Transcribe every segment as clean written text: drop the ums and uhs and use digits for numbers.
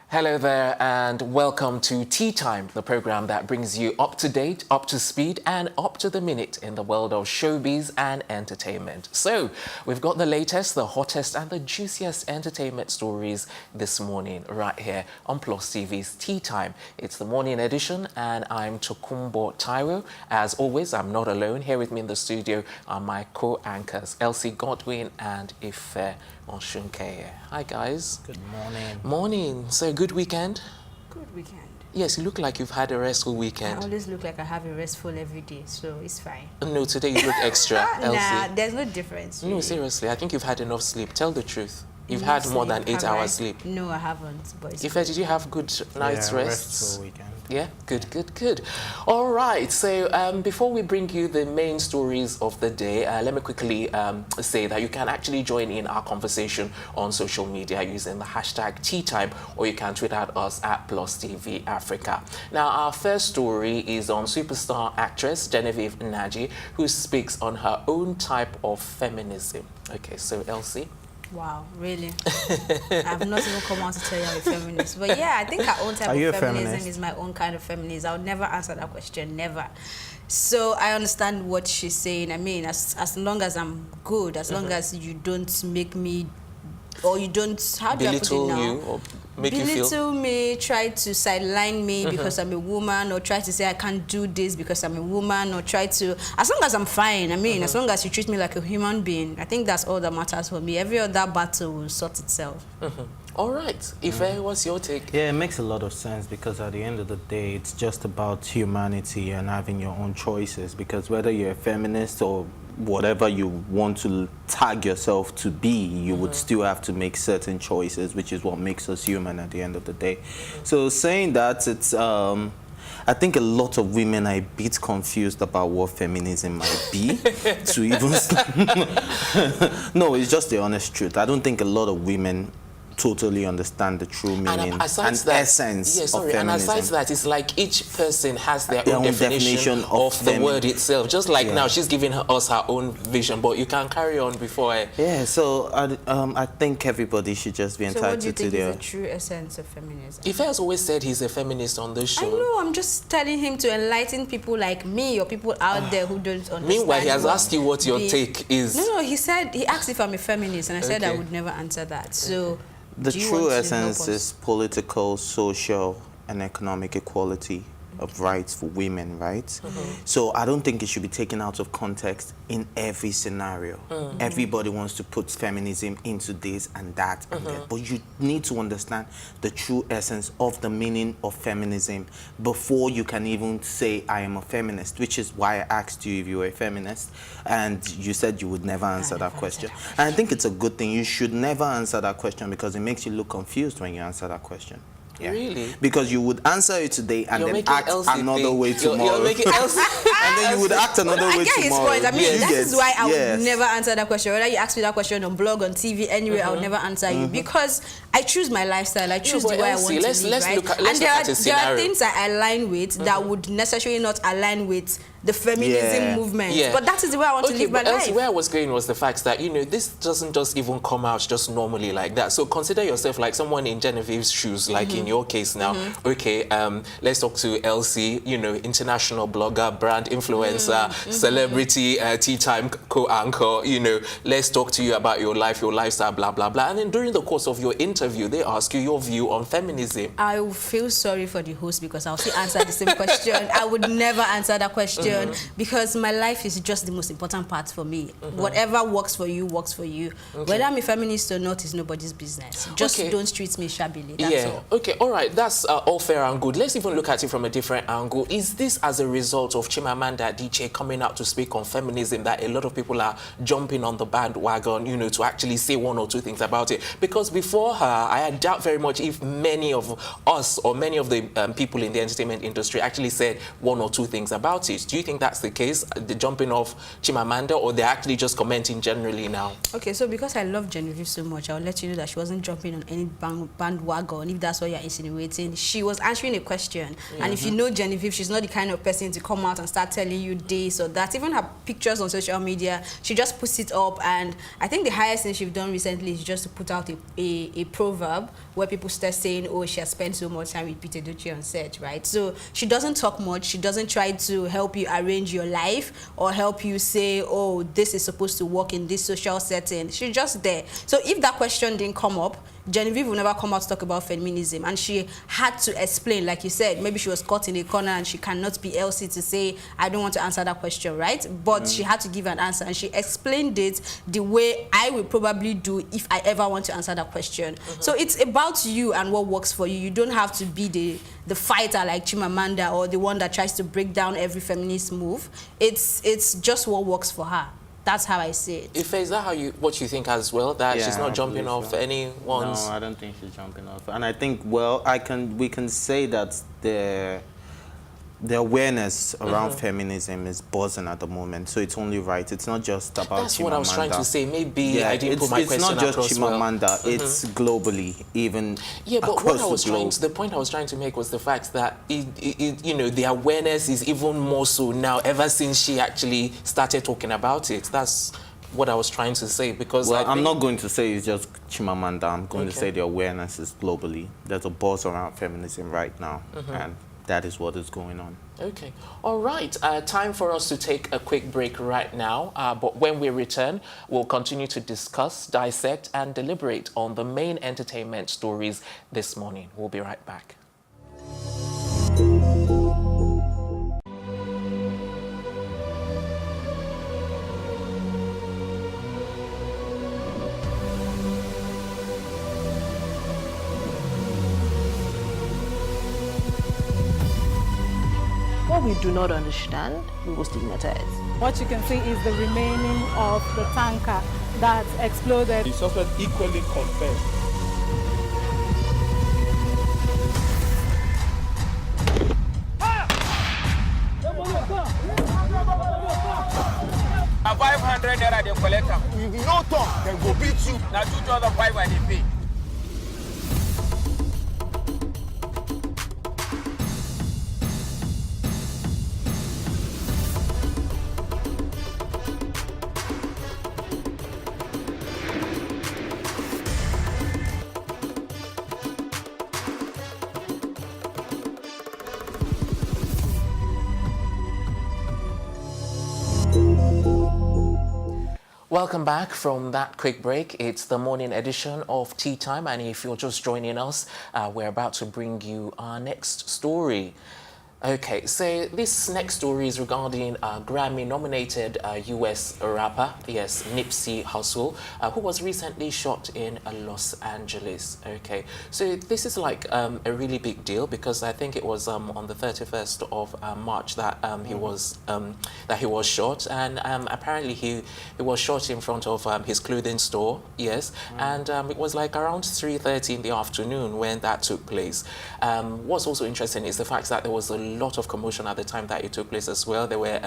Hello there and welcome to Tea Time, the program that brings you up to date, up to speed and up to the minute in the world of showbiz and entertainment. So we've got the latest, the hottest and the juiciest entertainment stories this morning right here on Plus TV's Tea Time. It's the morning edition and I'm Tokumbo Taiwo. As always, I'm not alone. Here with me in the studio are my co-anchors, Elsie Godwin and Ife Oshunkeye. Hi guys. Good morning. Morning. So good weekend? Good weekend. Yes, you look like you've had a restful weekend. I always look like I have a restful every day, so it's fine. No, today you look extra, Elsie. Nah, there's no difference. Really. No, seriously, I think you've had enough sleep. Tell the truth. You've had more than 8 hours sleep. No, I haven't. But Ife, did you have good night's rests? Restful weekend. Yeah, good. All right, so before we bring you the main stories of the day, let me quickly say that you can actually join in our conversation on social media using the hashtag #TeaTime, or you can tweet at us at Plus TV Africa. Now, our first story is on superstar actress Genevieve Nnaji, who speaks on her own type of feminism. Okay, so Elsie. Wow, really? I've not even come out to tell you I'm a feminist. But yeah, I think our own type of feminism is my own kind of feminism. I would never answer that question, never. So I understand what she's saying. I mean, as long as I'm good, as long as you don't make me, or you don't, how do I put it now? You or make you feel? Belittle me, try to sideline me because I'm a woman, or try to say I can't do this because I'm a woman, or try to, as long as I'm fine, I mean, as long as you treat me like a human being, I think that's all that matters for me. Every other battle will sort itself. All right. Ife, what's your take? Yeah, it makes a lot of sense because at the end of the day, it's just about humanity and having your own choices, because whether you're a feminist or whatever you want to tag yourself to be, you would still have to make certain choices, which is what makes us human at the end of the day. So saying that, it's I think a lot of women are a bit confused about what feminism might be to even no, it's just the honest truth. I don't think a lot of women totally understand the true meaning and essence of feminism. And aside that, it's like each person has their own definition of the word itself. Just like now, she's giving us her own vision, but you can carry on before I... Yeah, so I think everybody should just be entitled to their... So what do you think is the true essence of feminism? Ife has always said he's a feminist on this show. I know, I'm just telling him to enlighten people like me or people out there who don't understand. Meanwhile, he has asked you what your take is. No, he asked if I'm a feminist, and I said I would never answer that. So... The true essence is political, social, and economic equality of rights for women, right? So I don't think it should be taken out of context in every scenario. Everybody wants to put feminism into this and that and that, but you need to understand the true essence of the meaning of feminism before you can even say I am a feminist, which is why I asked you if you were a feminist, and you said you would never answer that question. And I think it's a good thing. You should never answer that question because it makes you look confused when you answer that question. Yeah. Really? Because you would answer it today and then act another way tomorrow. You're making Elsie... and then you would act another way tomorrow. I get his point. I mean, that is why I would never answer that question. Whether you ask me that question on blog, on TV, anywhere, I would never answer you because I choose my lifestyle. I choose the way I want to live, right? And there are things I align with that would necessarily not align with the feminism movement. But that is the way I want to live my life. Where I was going was the fact that, you know, this doesn't just even come out just normally like that. So consider yourself like someone in Genevieve's shoes, like in your case now. Okay, let's talk to Elsie, you know, international blogger, brand influencer, celebrity, tea time co-anchor, you know, let's talk to you about your life, your lifestyle, blah, blah, blah. And then during the course of your interview, they ask you your view on feminism. I will feel sorry for the host because I'll still answer the same question. I would never answer that question. Because my life is just the most important part for me. Whatever works for you, works for you. Whether I'm a feminist or not is nobody's business. Just don't treat me shabbily, that's all. Okay, all right, that's all fair and good. Let's even look at it from a different angle. Is this as a result of Chimamanda Adichie coming out to speak on feminism that a lot of people are jumping on the bandwagon, you know, to actually say one or two things about it? Because before her, I doubt very much if many of us or many of the people in the entertainment industry actually said one or two things about it. Do you you think that's the case, the jumping off Chimamanda, or they're actually just commenting generally now? Okay, so because I love Genevieve so much, I'll let you know that she wasn't jumping on any bandwagon, if that's what you're insinuating. She was answering a question. And if you know Genevieve, she's not the kind of person to come out and start telling you this or that. Even her pictures on social media, she just puts it up. And I think the highest thing she's done recently is just to put out a proverb where people start saying, oh, she has spent so much time with Peter Ducci on set, right? So she doesn't talk much. She doesn't try to help you arrange your life or help you say, oh, this is supposed to work in this social setting. She's just there. So if that question didn't come up, Genevieve will never come out to talk about feminism, and she had to explain, like you said, maybe she was caught in a corner and she cannot be Elsie to say, I don't want to answer that question, right? But she had to give an answer, and she explained it the way I would probably do if I ever want to answer that question. So it's about you and what works for you. You don't have to be the fighter like Chimamanda or the one that tries to break down every feminist move. It's just what works for her. That's how I see it. If is that what you think as well? That she's not jumping off anyone's? No, I don't think she's jumping off. And I think, well, we can say that the awareness around feminism is buzzing at the moment. So it's only right. It's not just about That's Chimamanda. what I was trying to say. Maybe I didn't put my question across. It's not just Chimamanda. Well. It's globally, even across the globe. The point I was trying to make was the fact that you know, the awareness is even more so now ever since she actually started talking about it. That's what I was trying to say, because I'm not going to say it's just Chimamanda. I'm going to say the awareness is globally. There's a buzz around feminism right now, and that is what is going on. Okay. All right. Time for us to take a quick break right now. But when we return, we'll continue to discuss, dissect, and deliberate on the main entertainment stories this morning. We'll be right back. What we do not understand, we will stigmatize. What you can see is the remaining of the tanker that exploded. The suspect equally confessed. A 500 naira they collect am. If you no talk, then go beat you. Na 2,500 they pay. Welcome back from that quick break. It's the morning edition of Tea Time, and if you're just joining us, we're about to bring you our next story. Okay, so this next story is regarding a Grammy-nominated US rapper, yes, Nipsey Hussle, who was recently shot in Los Angeles. Okay, so this is like a really big deal, because I think it was on the 31st of March that he was shot, and apparently he was shot in front of his clothing store, yes, and it was like around 3:30 in the afternoon when that took place. What's also interesting is the fact that there was a lot of commotion at the time that it took place as well. There were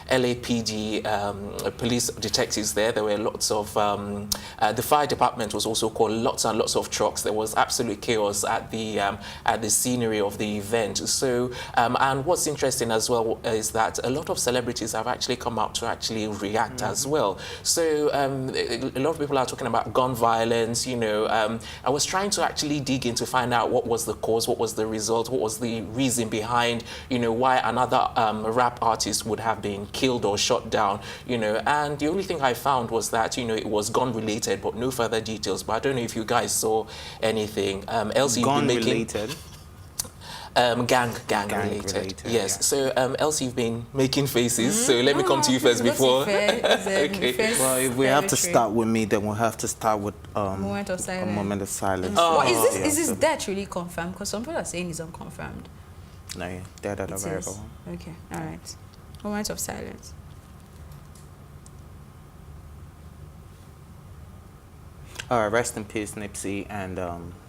LAPD police detectives there. There were lots of the fire department was also called, lots and lots of trucks. There was absolute chaos at the scenery of the event. So and what's interesting as well is that a lot of celebrities have actually come out to actually react as well. So a lot of people are talking about gun violence. You know, I was trying to actually dig in to find out what was the cause, what was the result, what was the reason behind, you know, why another rap artist would have been killed or shot down, you know, and the only thing I found was that, you know, it was gun related, but no further details. But I don't know if you guys saw anything else. Gun related? Gang related. Yes. Yeah. So Elsie, you've been making faces. So let me come to you first before. Okay. Well, if we have to start with me, then we'll have to start with moment of silence. A moment of silence. Oh. Well, is this death really confirmed? Because some people are saying it's unconfirmed. No, yeah, dead at a variable. Okay, all right. Moment of silence. All right, rest in peace, Nipsey. And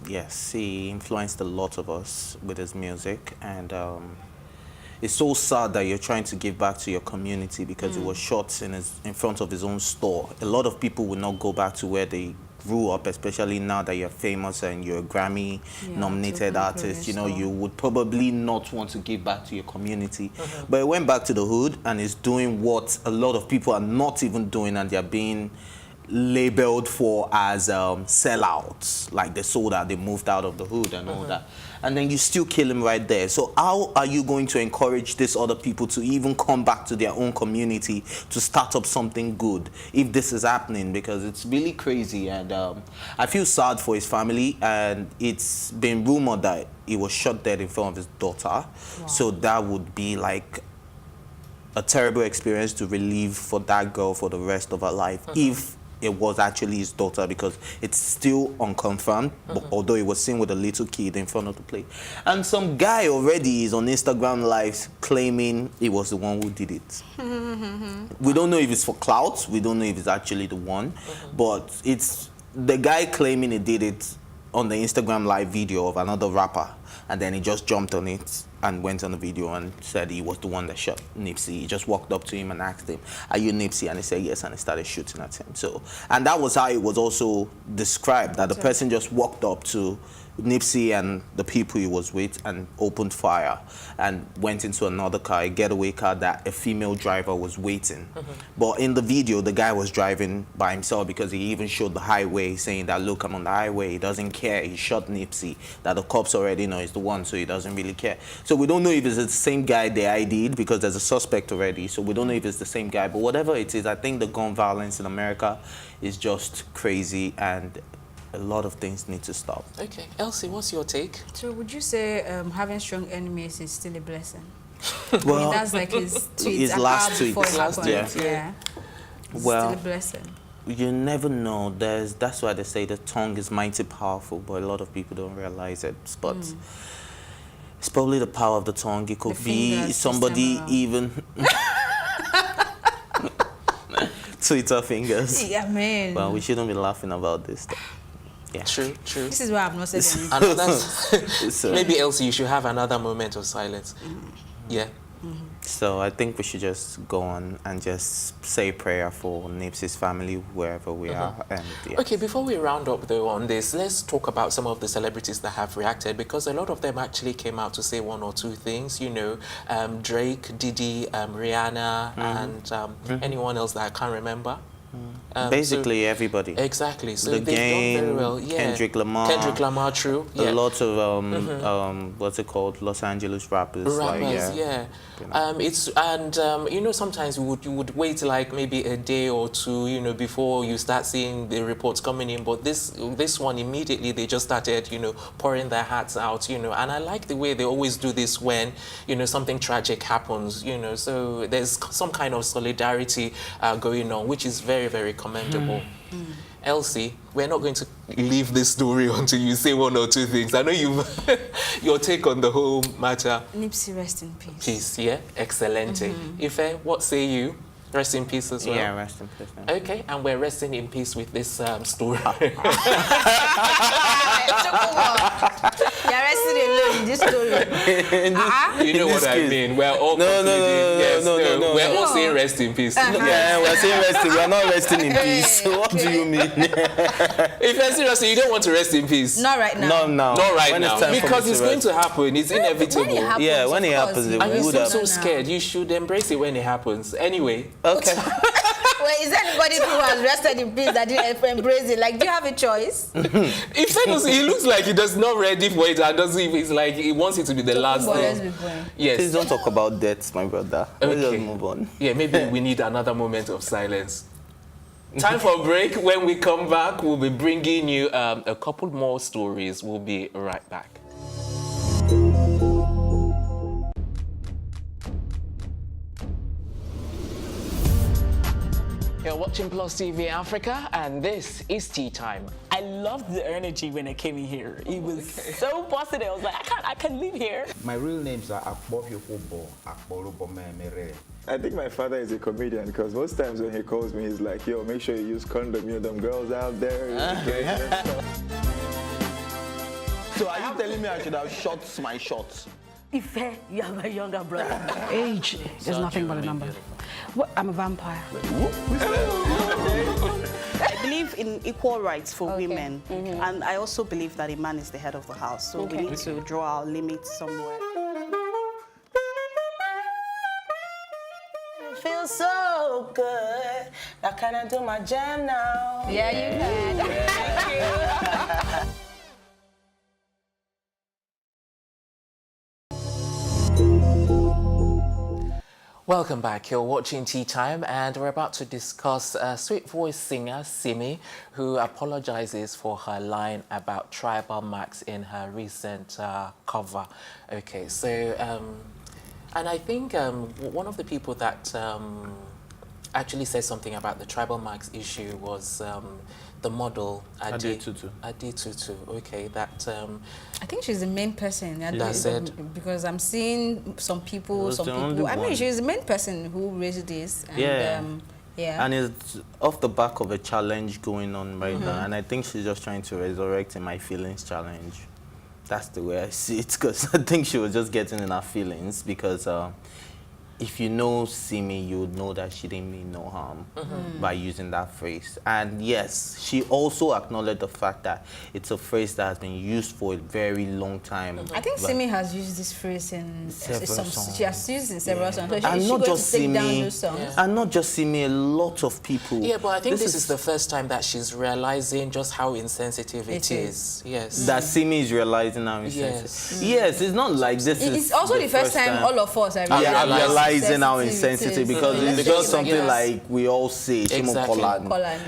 yes, he influenced a lot of us with his music. And it's so sad that you're trying to give back to your community because it was shot in front of his own store. A lot of people will not go back to where they grew up, especially now that you're famous and you're a Grammy-nominated artist. You know, you would probably not want to give back to your community. But it went back to the hood and is doing what a lot of people are not even doing, and they're being labeled for as sellouts. Like they sold out, they moved out of the hood and all that. And then you still kill him right there. So how are you going to encourage these other people to even come back to their own community to start up something good if this is happening? Because it's really crazy, and I feel sad for his family, and it's been rumored that he was shot dead in front of his daughter. Wow. So that would be like a terrible experience to relive for that girl for the rest of her life, if it was actually his daughter, because it's still unconfirmed, although it was seen with a little kid in front of the plate. And some guy already is on Instagram Live claiming he was the one who did it. We don't know if it's for clout, we don't know if it's actually the one, but it's the guy claiming he did it on the Instagram Live video of another rapper, and then he just jumped on it and went on the video and said he was the one that shot Nipsey. He just walked up to him and asked him, "Are you Nipsey?" And he said yes, and he started shooting at him. So, and that was how it was also described, that the person just walked up to Nipsey and the people he was with and opened fire and went into another car, a getaway car that a female driver was waiting. But in the video, the guy was driving by himself, because he even showed the highway, saying that, look, I'm on the highway. He doesn't care. He shot Nipsey, that the cops already know he's the one, so he doesn't really care. So we don't know if it's the same guy they ID'd, because there's a suspect already, so we don't know if it's the same guy. But whatever it is, I think the gun violence in America is just crazy, and a lot of things need to stop. Okay, Elsie, what's your take? So would you say having strong enemies is still a blessing? Well, that's like his tweet. His last tweet. Yeah. Well, still a blessing. You never know. That's why they say the tongue is mighty powerful, but a lot of people don't realize it. But it's probably the power of the tongue. It could be somebody even Twitter fingers. Yeah, man. Well, we shouldn't be laughing about this stuff. Yeah. True. This is why I've not said anything. Maybe Elsie, you should have another moment of silence. Yeah. So I think we should just go on and just say prayer for Nipsey's family, wherever we are. And yes. Okay, before we round up though on this, let's talk about some of the celebrities that have reacted, because a lot of them actually came out to say one or two things, you know, Drake, Diddy, Rihanna, and anyone else that I can't remember. Basically everybody. Exactly. So The they've Game, done very well. Yeah. Kendrick Lamar, true. A lot of what's it called, Los Angeles rappers. It's you know, sometimes you would wait like maybe a day or two, you know, before you start seeing the reports coming in. But this one, immediately they just started, you know, pouring their hearts out, you know. And I like the way they always do this when, you know, something tragic happens, you know. So there's some kind of solidarity going on, which is very, very commendable. Elsie, we're not going to leave this story until you say one or two things. I know your take on the whole matter. Nipsey, rest in peace. Peace, yeah? Excellente. Ife, what say you? Rest in peace as well? Yeah, rest in peace. Okay, and we're resting in peace with this story. You're resting alone in this story. You know what I mean? We're all No. We're all saying rest in peace. Yeah, we're saying resting. We're not resting in peace. What do you mean? If you're serious, you don't want to rest in peace. Not right now. Not right now. Because it's going to happen. It's inevitable. When it happens, yeah, when it happens, it and you would seem happen. so scared. You should embrace it when it happens. Anyway. Okay. Wait, is there anybody who has rested in peace that didn't embrace it? Like, do you have a choice? If he looks like he does not ready for it and doesn't even, it's like he wants it to be the last thing. Yes. Please don't talk about death, my brother. Okay. Let's just move on. Yeah, maybe we need another moment of silence. Time for a break. When we come back, we'll be bringing you a couple more stories. We'll be right back. You're watching Plus TV Africa, and this is Tea Time. I loved the energy when I came in here. It was so positive. I was like, I can't live here. My real names are Akbofyofobo, Akbolubomemere. I think my father is a comedian, because most times when he calls me, he's like, yo, make sure you use condom, you know, them girls out there. So are you telling me I should have shot my shots? Ife, you are my younger brother. Age is nothing but a number. What? I'm a vampire. I believe in equal rights for women, and I also believe that a man is the head of the house, so we need to draw our limits somewhere. It feels so good. Now can I do my jam now? Yeah, you can. Thank you. Welcome back. You're watching Tea Time, and we're about to discuss sweet voice singer Simi, who apologizes for her line about tribal marks in her recent cover. Okay, so and I think one of the people that actually said something about the tribal marks issue was the model Adetutu. Okay, that I think she's the main person. That's it. Because I'm seeing some people. I mean, she's the main person who raised this. And, yeah. And it's off the back of a challenge going on right now, and I think she's just trying to resurrect in my feelings challenge. That's the way I see it, because I think she was just getting in her feelings, because if you know Simi, you would know that she didn't mean no harm by using that phrase. And yes, she also acknowledged the fact that it's a phrase that has been used for a very long time. I think Simi has used this phrase in some songs. She has used it in several songs. So and not just Simi, and not just Simi, a lot of people. Yeah, but I think this is the first time that she's realizing just how insensitive it is. Yes. That Simi is realizing how insensitive. Yes, it's not like this is. It's also the first time all of us have realized how insensitive, because it's just something like we all say, exactly.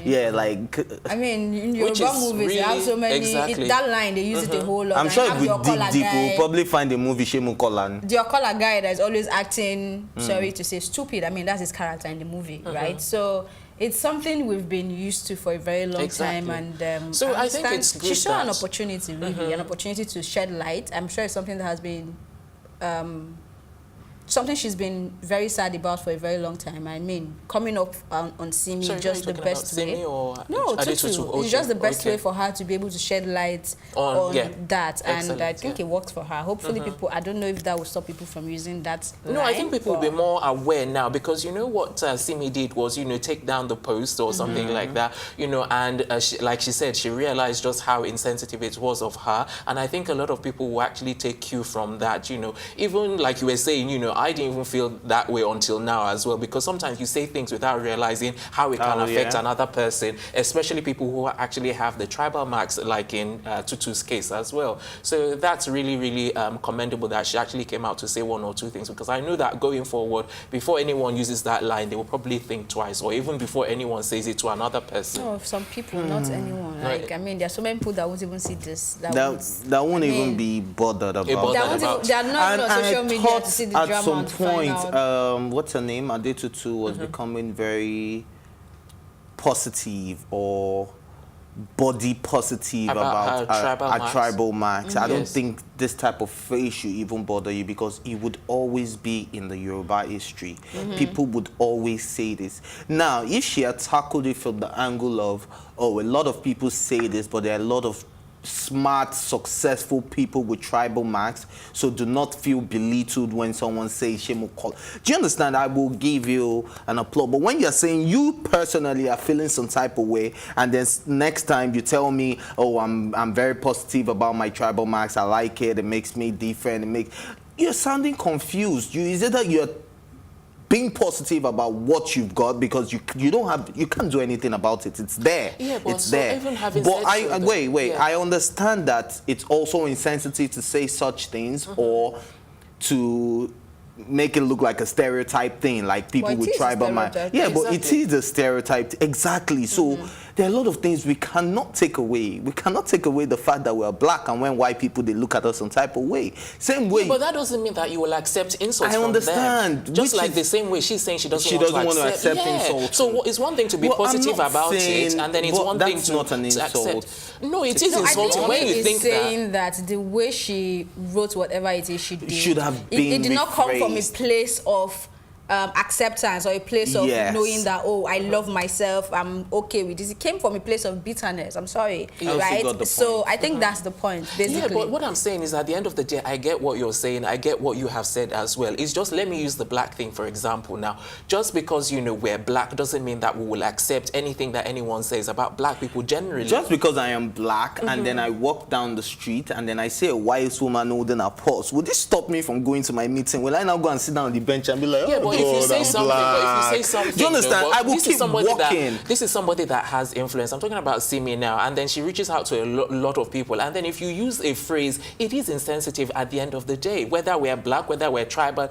Yeah, like I mean, in Yoruba movies, they have so many. That line they use it a whole lot. I'm sure if we dig deep, we'll probably find a movie Shemu Kolan. The Okola guy that is always acting, sorry to say, stupid. I mean, that's his character in the movie, right? So it's something we've been used to for a very long time, and so I think it's good. She saw an opportunity, really, an opportunity to shed light. I'm sure it's something that has been. Something she's been very sad about for a very long time. I mean, coming up on Simi, just the best way. Simi or no, Tutu. It's just the best way for her to be able to shed light on that. And I think it worked for her. Hopefully people, I don't know if that will stop people from using that line. No, I think people will be more aware now, because you know what Simi did was, you know, take down the post or something like that, you know, and like she said, she realized just how insensitive it was of her. And I think a lot of people will actually take cue from that, you know. Even like you were saying, you know, I didn't even feel that way until now as well, because sometimes you say things without realizing how it can affect another person, especially people who actually have the tribal marks, like in Tutu's case as well. So that's really, really commendable that she actually came out to say one or two things, because I know that going forward, before anyone uses that line, they will probably think twice, or even before anyone says it to another person. No, some people, not anyone. Like, I mean, there are so many people that won't even see this. That won't even be bothered about. They are not on social media to see the drama. At some point, what's her name? Adetutu was becoming very positive or body positive about tribal marks. I don't think this type of phrase should even bother you, because it would always be in the Yoruba history. People would always say this. Now, if she had tackled it from the angle of, oh, a lot of people say this, but there are a lot of smart, successful people with tribal marks, so do not feel belittled when someone says Shemu Kola. Do you understand? I will give you an applause. But when you're saying you personally are feeling some type of way, and then next time you tell me, oh, I'm very positive about my tribal marks, I like it, it makes me different, you're sounding confused. Is it that you're being positive about what you've got, because you can't do anything about it. It's there. Yeah, but it's there. Even but I understand that it's also insensitive to say such things or to make it look like a stereotype thing, like people with tribal mind. Yeah, but it is a stereotype. Exactly. So there are a lot of things we cannot take away. We cannot take away the fact that we're black, and when white people, they look at us some type of way. Same way. But that doesn't mean that you will accept insults from them. I understand. Just like the same way she's saying she doesn't want to accept insults. So it's one thing to be positive about it, and then it's one thing to accept. No, it is insulting when you think saying that the way she wrote whatever it is she did should have been it did not come from a place of acceptance or a place of Yes. knowing that, oh, I love myself, I'm okay with this. It came from a place of bitterness. I'm sorry, right? So I think that's the point, basically. Yeah, but what I'm saying is at the end of the day, I get what you're saying. I get what you have said as well. It's just, let me use the black thing, for example. Now, just because, you know, we're black doesn't mean that we will accept anything that anyone says about black people generally. Just because I am black and then I walk down the street and then I see a white woman holding a purse, would this stop me from going to my meeting? Will I now go and sit down on the bench and be like, yeah, but if you say something, black. But if you say something, do you understand? I will keep walking. This is somebody that has influence. I'm talking about Simi now, and then she reaches out to a lot of people, and then if you use a phrase, it is insensitive at the end of the day, whether we're black, whether we're tribal,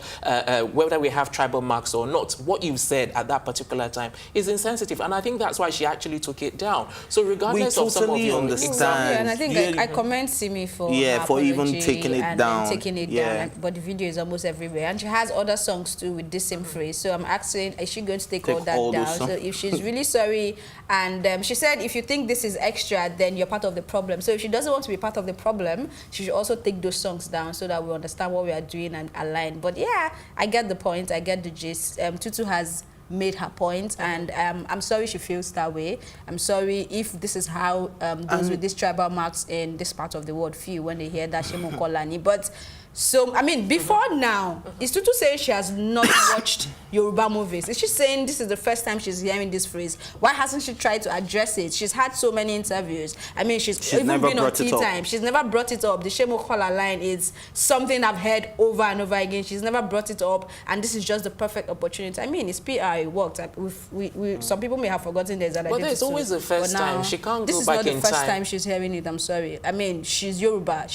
whether we have tribal marks or not. What you said at that particular time is insensitive, and I think that's why she actually took it down. So regardless we of some of totally your understand. Yeah, and I think I commend Simi for for even taking it down. But the video is almost everywhere, and she has other songs too with this same phrase. So I'm asking, is she going to take all that down? So if she's really sorry, and she said, if you think this is extra, then you're part of the problem. So if she doesn't want to be part of the problem, she should also take those songs down so that we understand what we are doing and align. But yeah, I get the point. I get the gist. Tutu has made her point, and I'm sorry she feels that way. I'm sorry if this is how those with these tribal marks in this part of the world feel when they hear that Shemo Kolani. But so, I mean, before now, is Tutu saying she has not watched Yoruba movies? Is she saying this is the first time she's hearing this phrase? Why hasn't she tried to address it? She's had so many interviews. I mean, she's even been on Tea Time. She's never brought it up. The Shemo Kola line is something I've heard over and over again. She's never brought it up, and this is just the perfect opportunity. I mean, it's PR, it worked. Some people may have forgotten there's an identity. But there's always a first time. She can't go back in time. This is not the first time she's hearing it. I'm sorry. I mean, she's Yoruba.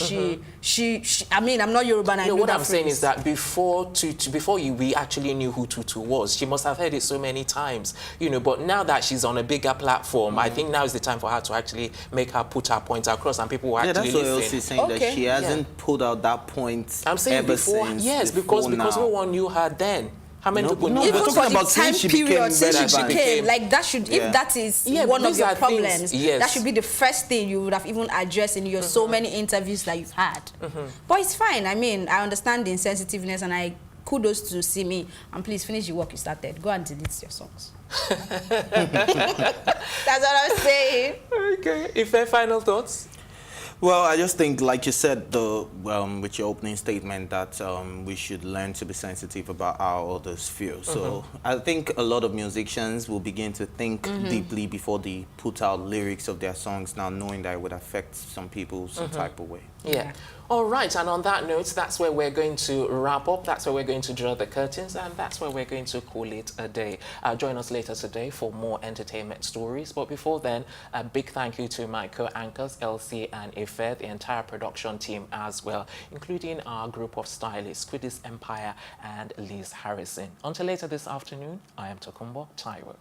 I mean, I'm not Yoruba. And I know what I'm saying is that before we actually knew who Tutu was, she must have heard it so many times, you know. But now that she's on a bigger platform, I think now is the time for her to actually make her put her point across, and people will actually listen. Yeah, that's what Elsie's saying, that she hasn't pulled out that point. I'm saying ever before, since. yes, because no one knew her then. How many people no, knew we're her? talking about time period since she became, like that should, if that is one of your problems, that should be the first thing you would have even addressed in your so many interviews that you've had. But it's fine. I mean, I understand the insensitiveness, and I kudos to Simi. And please finish the work you started. Go and delete your songs. That's what I'm saying. Okay. If final thoughts? Well, I just think, like you said, with your opening statement, that we should learn to be sensitive about how others feel. So I think a lot of musicians will begin to think deeply before they put out lyrics of their songs, now knowing that it would affect some people some type of way. Yeah. All right, and on that note, that's where we're going to wrap up. That's where we're going to draw the curtains, and that's where we're going to call it a day. Join us later today for more entertainment stories. But before then, a big thank you to my co-anchors, Elsie and Ife, the entire production team as well, including our group of stylists, Quidis Empire and Liz Harrison. Until later this afternoon, I am Tokumbo Taiwo.